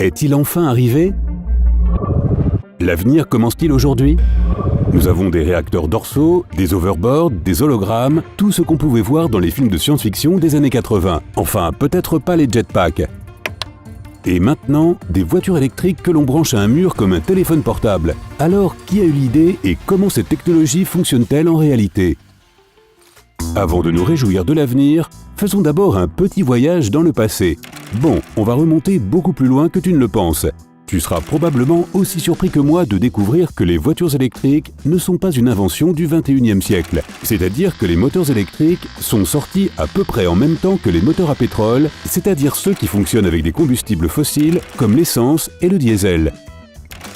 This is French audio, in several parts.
Est-il enfin arrivé? L'avenir commence-t-il aujourd'hui? Nous avons des réacteurs dorsaux, des overboards, des hologrammes, tout ce qu'on pouvait voir dans les films de science-fiction des années 80. Enfin, peut-être pas les jetpacks. Et maintenant, des voitures électriques que l'on branche à un mur comme un téléphone portable. Alors, qui a eu l'idée et comment cette technologie fonctionne-t-elle en réalité? Avant de nous réjouir de l'avenir, faisons d'abord un petit voyage dans le passé. Bon, on va remonter beaucoup plus loin que tu ne le penses. Tu seras probablement aussi surpris que moi de découvrir que les voitures électriques ne sont pas une invention du 21e siècle. C'est-à-dire que les moteurs électriques sont sortis à peu près en même temps que les moteurs à pétrole, c'est-à-dire ceux qui fonctionnent avec des combustibles fossiles comme l'essence et le diesel.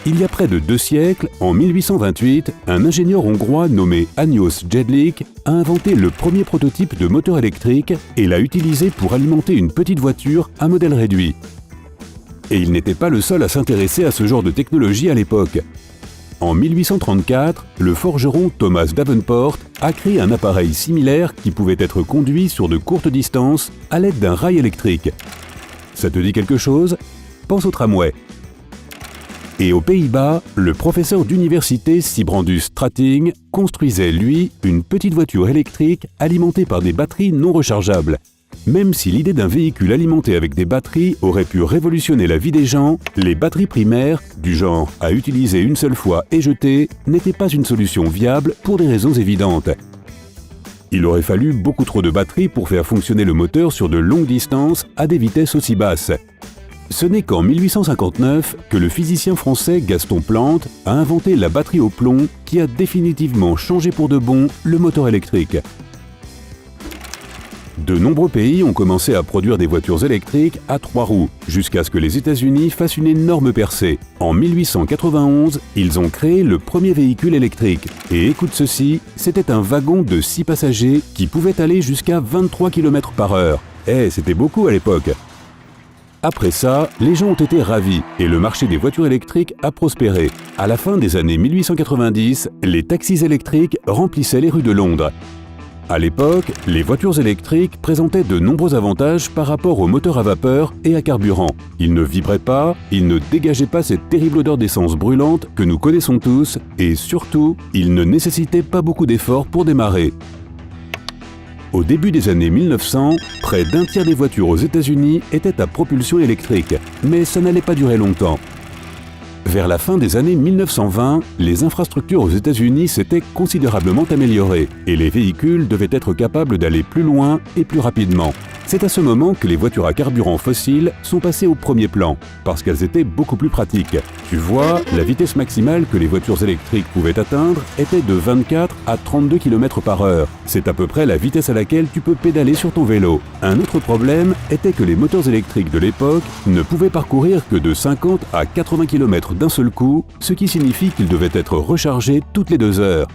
Il y a près de 2 siècles, en 1828, un ingénieur hongrois nommé Ányos Jedlik a inventé le premier prototype de moteur électrique et l'a utilisé pour alimenter une petite voiture à modèle réduit. Et il n'était pas le seul à s'intéresser à ce genre de technologie à l'époque. En 1834, le forgeron Thomas Davenport a créé un appareil similaire qui pouvait être conduit sur de courtes distances à l'aide d'un rail électrique. Ça te dit quelque chose? Pense au tramway. Et aux Pays-Bas, le professeur d'université Sibrandus Strating construisait, lui, une petite voiture électrique alimentée par des batteries non rechargeables. Même si l'idée d'un véhicule alimenté avec des batteries aurait pu révolutionner la vie des gens, les batteries primaires, du genre à utiliser une seule fois et jeter, n'étaient pas une solution viable pour des raisons évidentes. Il aurait fallu beaucoup trop de batteries pour faire fonctionner le moteur sur de longues distances à des vitesses aussi basses. Ce n'est qu'en 1859 que le physicien français Gaston Plante a inventé la batterie au plomb qui a définitivement changé pour de bon le moteur électrique. De nombreux pays ont commencé à produire des voitures électriques à 3 roues, jusqu'à ce que les États-Unis fassent une énorme percée. En 1891, ils ont créé le premier véhicule électrique. Et écoute ceci, c'était un wagon de 6 passagers qui pouvait aller jusqu'à 23 km/h. C'était beaucoup à l'époque. Après ça, les gens ont été ravis et le marché des voitures électriques a prospéré. À la fin des années 1890, les taxis électriques remplissaient les rues de Londres. À l'époque, les voitures électriques présentaient de nombreux avantages par rapport aux moteurs à vapeur et à carburant. Ils ne vibraient pas, ils ne dégageaient pas cette terrible odeur d'essence brûlante que nous connaissons tous et surtout, ils ne nécessitaient pas beaucoup d'efforts pour démarrer. Au début des années 1900, près d'un tiers des voitures aux États-Unis étaient à propulsion électrique, mais ça n'allait pas durer longtemps. Vers la fin des années 1920, les infrastructures aux États-Unis s'étaient considérablement améliorées et les véhicules devaient être capables d'aller plus loin et plus rapidement. C'est à ce moment que les voitures à carburant fossile sont passées au premier plan, parce qu'elles étaient beaucoup plus pratiques. Tu vois, la vitesse maximale que les voitures électriques pouvaient atteindre était de 24 à 32 km/h. C'est à peu près la vitesse à laquelle tu peux pédaler sur ton vélo. Un autre problème était que les moteurs électriques de l'époque ne pouvaient parcourir que de 50 à 80 km d'un seul coup, ce qui signifie qu'ils devaient être rechargés toutes les 2 heures.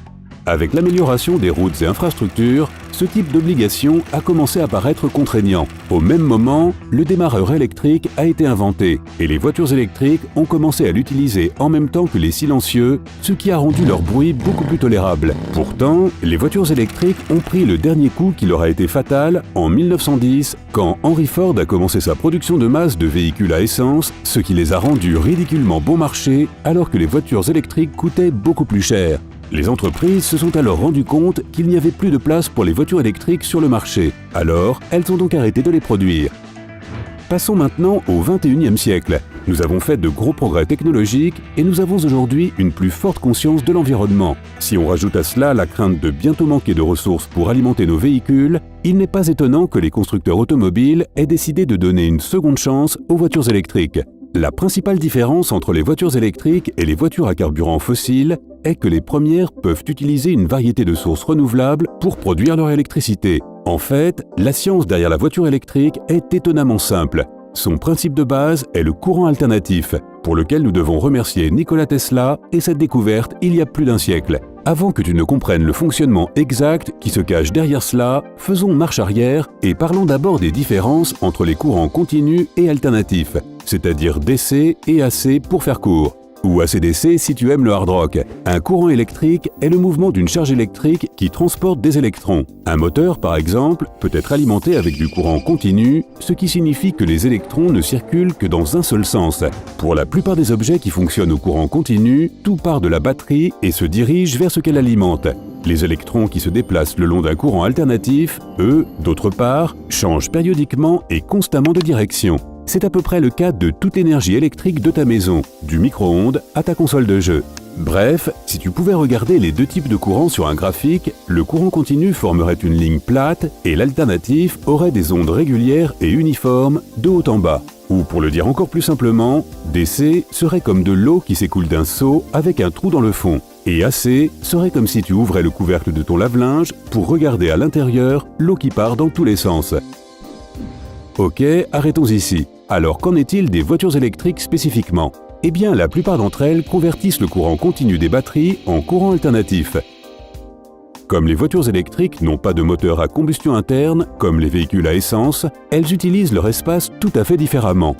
Avec l'amélioration des routes et infrastructures, ce type d'obligation a commencé à paraître contraignant. Au même moment, le démarreur électrique a été inventé et les voitures électriques ont commencé à l'utiliser en même temps que les silencieux, ce qui a rendu leur bruit beaucoup plus tolérable. Pourtant, les voitures électriques ont pris le dernier coup qui leur a été fatal en 1910 quand Henry Ford a commencé sa production de masse de véhicules à essence, ce qui les a rendus ridiculement bon marché alors que les voitures électriques coûtaient beaucoup plus cher. Les entreprises se sont alors rendues compte qu'il n'y avait plus de place pour les voitures électriques sur le marché. Alors, elles ont donc arrêté de les produire. Passons maintenant au 21e siècle. Nous avons fait de gros progrès technologiques et nous avons aujourd'hui une plus forte conscience de l'environnement. Si on rajoute à cela la crainte de bientôt manquer de ressources pour alimenter nos véhicules, il n'est pas étonnant que les constructeurs automobiles aient décidé de donner une seconde chance aux voitures électriques. La principale différence entre les voitures électriques et les voitures à carburant fossile est que les premières peuvent utiliser une variété de sources renouvelables pour produire leur électricité. En fait, la science derrière la voiture électrique est étonnamment simple. Son principe de base est le courant alternatif, pour lequel nous devons remercier Nikola Tesla et cette découverte il y a plus d'un siècle. Avant que tu ne comprennes le fonctionnement exact qui se cache derrière cela, faisons marche arrière et parlons d'abord des différences entre les courants continus et alternatifs, c'est-à-dire DC et AC pour faire court. ou AC/DC si tu aimes le hard rock. Un courant électrique est le mouvement d'une charge électrique qui transporte des électrons. Un moteur, par exemple, peut être alimenté avec du courant continu, ce qui signifie que les électrons ne circulent que dans un seul sens. Pour la plupart des objets qui fonctionnent au courant continu, tout part de la batterie et se dirige vers ce qu'elle alimente. Les électrons qui se déplacent le long d'un courant alternatif, eux, d'autre part, changent périodiquement et constamment de direction. C'est à peu près le cas de toute énergie électrique de ta maison, du micro-ondes à ta console de jeu. Bref, si tu pouvais regarder les deux types de courants sur un graphique, le courant continu formerait une ligne plate et l'alternatif aurait des ondes régulières et uniformes de haut en bas. Ou pour le dire encore plus simplement, DC serait comme de l'eau qui s'écoule d'un seau avec un trou dans le fond. Et AC serait comme si tu ouvrais le couvercle de ton lave-linge pour regarder à l'intérieur l'eau qui part dans tous les sens. Ok, arrêtons ici. Alors qu'en est-il des voitures électriques spécifiquement ? Eh bien, la plupart d'entre elles convertissent le courant continu des batteries en courant alternatif. Comme les voitures électriques n'ont pas de moteur à combustion interne, comme les véhicules à essence, elles utilisent leur espace tout à fait différemment.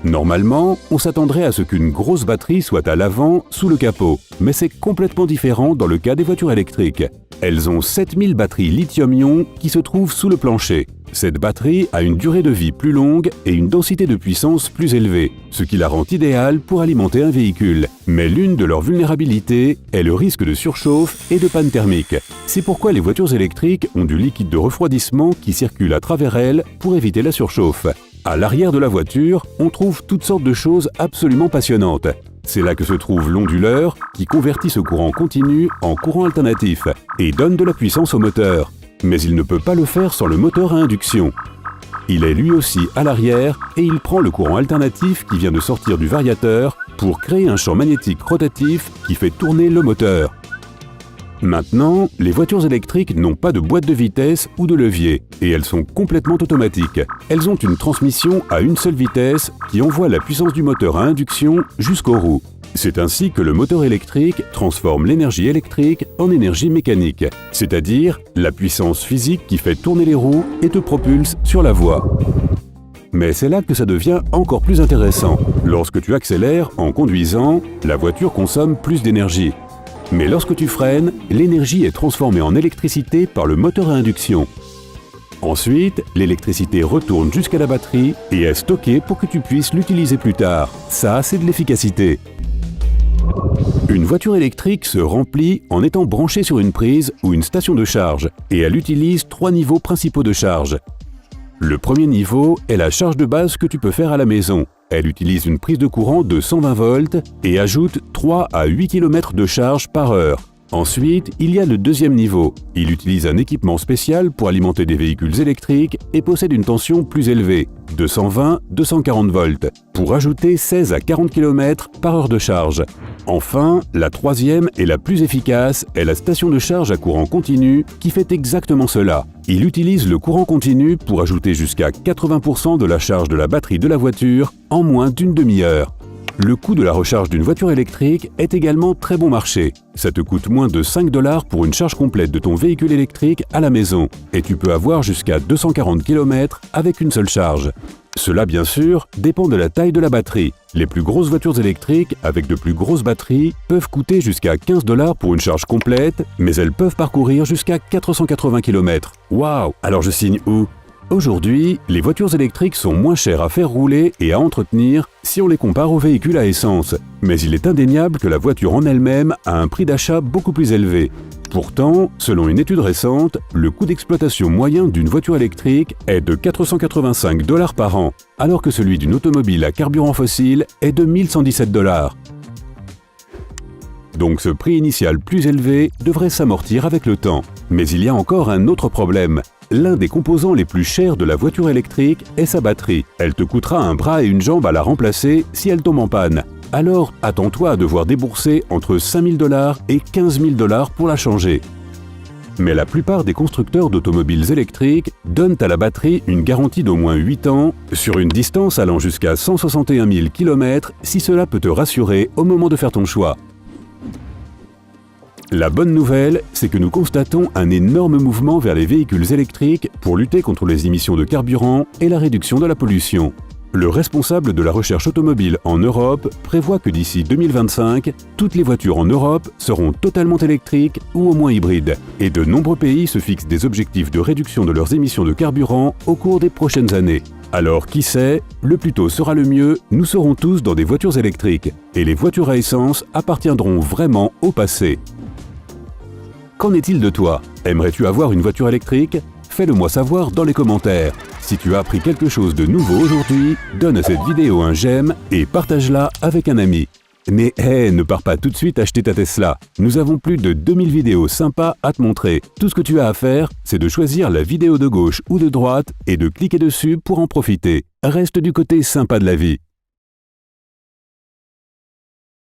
Normalement, on s'attendrait à ce qu'une grosse batterie soit à l'avant, sous le capot, mais c'est complètement différent dans le cas des voitures électriques. Elles ont 7000 batteries lithium-ion qui se trouvent sous le plancher. Cette batterie a une durée de vie plus longue et une densité de puissance plus élevée, ce qui la rend idéale pour alimenter un véhicule. Mais l'une de leurs vulnérabilités est le risque de surchauffe et de panne thermique. C'est pourquoi les voitures électriques ont du liquide de refroidissement qui circule à travers elles pour éviter la surchauffe. À l'arrière de la voiture, on trouve toutes sortes de choses absolument passionnantes. C'est là que se trouve l'onduleur, qui convertit ce courant continu en courant alternatif et donne de la puissance au moteur. Mais il ne peut pas le faire sans le moteur à induction. Il est lui aussi à l'arrière et il prend le courant alternatif qui vient de sortir du variateur pour créer un champ magnétique rotatif qui fait tourner le moteur. Maintenant, les voitures électriques n'ont pas de boîte de vitesse ou de levier et elles sont complètement automatiques. Elles ont une transmission à une seule vitesse qui envoie la puissance du moteur à induction jusqu'aux roues. C'est ainsi que le moteur électrique transforme l'énergie électrique en énergie mécanique, c'est-à-dire la puissance physique qui fait tourner les roues et te propulse sur la voie. Mais c'est là que ça devient encore plus intéressant. Lorsque tu accélères en conduisant, la voiture consomme plus d'énergie. Mais lorsque tu freines, l'énergie est transformée en électricité par le moteur à induction. Ensuite, l'électricité retourne jusqu'à la batterie et est stockée pour que tu puisses l'utiliser plus tard. Ça, c'est de l'efficacité. Une voiture électrique se remplit en étant branchée sur une prise ou une station de charge et elle utilise 3 niveaux principaux de charge. Le premier niveau est la charge de base que tu peux faire à la maison. Elle utilise une prise de courant de 120 volts et ajoute 3 à 8 km de charge par heure. Ensuite, il y a le deuxième niveau. Il utilise un équipement spécial pour alimenter des véhicules électriques et possède une tension plus élevée, 220-240 volts, pour ajouter 16 à 40 km par heure de charge. Enfin, la troisième et la plus efficace est la station de charge à courant continu qui fait exactement cela. Il utilise le courant continu pour ajouter jusqu'à 80% de la charge de la batterie de la voiture en moins d'une demi-heure. Le coût de la recharge d'une voiture électrique est également très bon marché. Ça te coûte moins de 5 $ pour une charge complète de ton véhicule électrique à la maison et tu peux avoir jusqu'à 240 km avec une seule charge. Cela, bien sûr, dépend de la taille de la batterie. Les plus grosses voitures électriques avec de plus grosses batteries peuvent coûter jusqu'à 15 $ pour une charge complète, mais elles peuvent parcourir jusqu'à 480 km. Waouh! Alors je signe où? Aujourd'hui, les voitures électriques sont moins chères à faire rouler et à entretenir si on les compare aux véhicules à essence. Mais il est indéniable que la voiture en elle-même a un prix d'achat beaucoup plus élevé. Pourtant, selon une étude récente, le coût d'exploitation moyen d'une voiture électrique est de 485 $ par an, alors que celui d'une automobile à carburant fossile est de 1117 $. Donc ce prix initial plus élevé devrait s'amortir avec le temps. Mais il y a encore un autre problème. L'un des composants les plus chers de la voiture électrique est sa batterie. Elle te coûtera un bras et une jambe à la remplacer si elle tombe en panne. Alors, attends-toi à devoir débourser entre 5 000 $ et 15 000 $ pour la changer. Mais la plupart des constructeurs d'automobiles électriques donnent à la batterie une garantie d'au moins 8 ans sur une distance allant jusqu'à 161 000 km si cela peut te rassurer au moment de faire ton choix. La bonne nouvelle, c'est que nous constatons un énorme mouvement vers les véhicules électriques pour lutter contre les émissions de carburant et la réduction de la pollution. Le responsable de la recherche automobile en Europe prévoit que d'ici 2025, toutes les voitures en Europe seront totalement électriques ou au moins hybrides. Et de nombreux pays se fixent des objectifs de réduction de leurs émissions de carburant au cours des prochaines années. Alors qui sait, le plus tôt sera le mieux, nous serons tous dans des voitures électriques. Et les voitures à essence appartiendront vraiment au passé. Qu'en est-il de toi? Aimerais-tu avoir une voiture électrique? Fais-le moi savoir dans les commentaires. Si tu as appris quelque chose de nouveau aujourd'hui, donne à cette vidéo un j'aime et partage-la avec un ami. Mais ne pars pas tout de suite acheter ta Tesla. Nous avons plus de 2000 vidéos sympas à te montrer. Tout ce que tu as à faire, c'est de choisir la vidéo de gauche ou de droite et de cliquer dessus pour en profiter. Reste du côté sympa de la vie.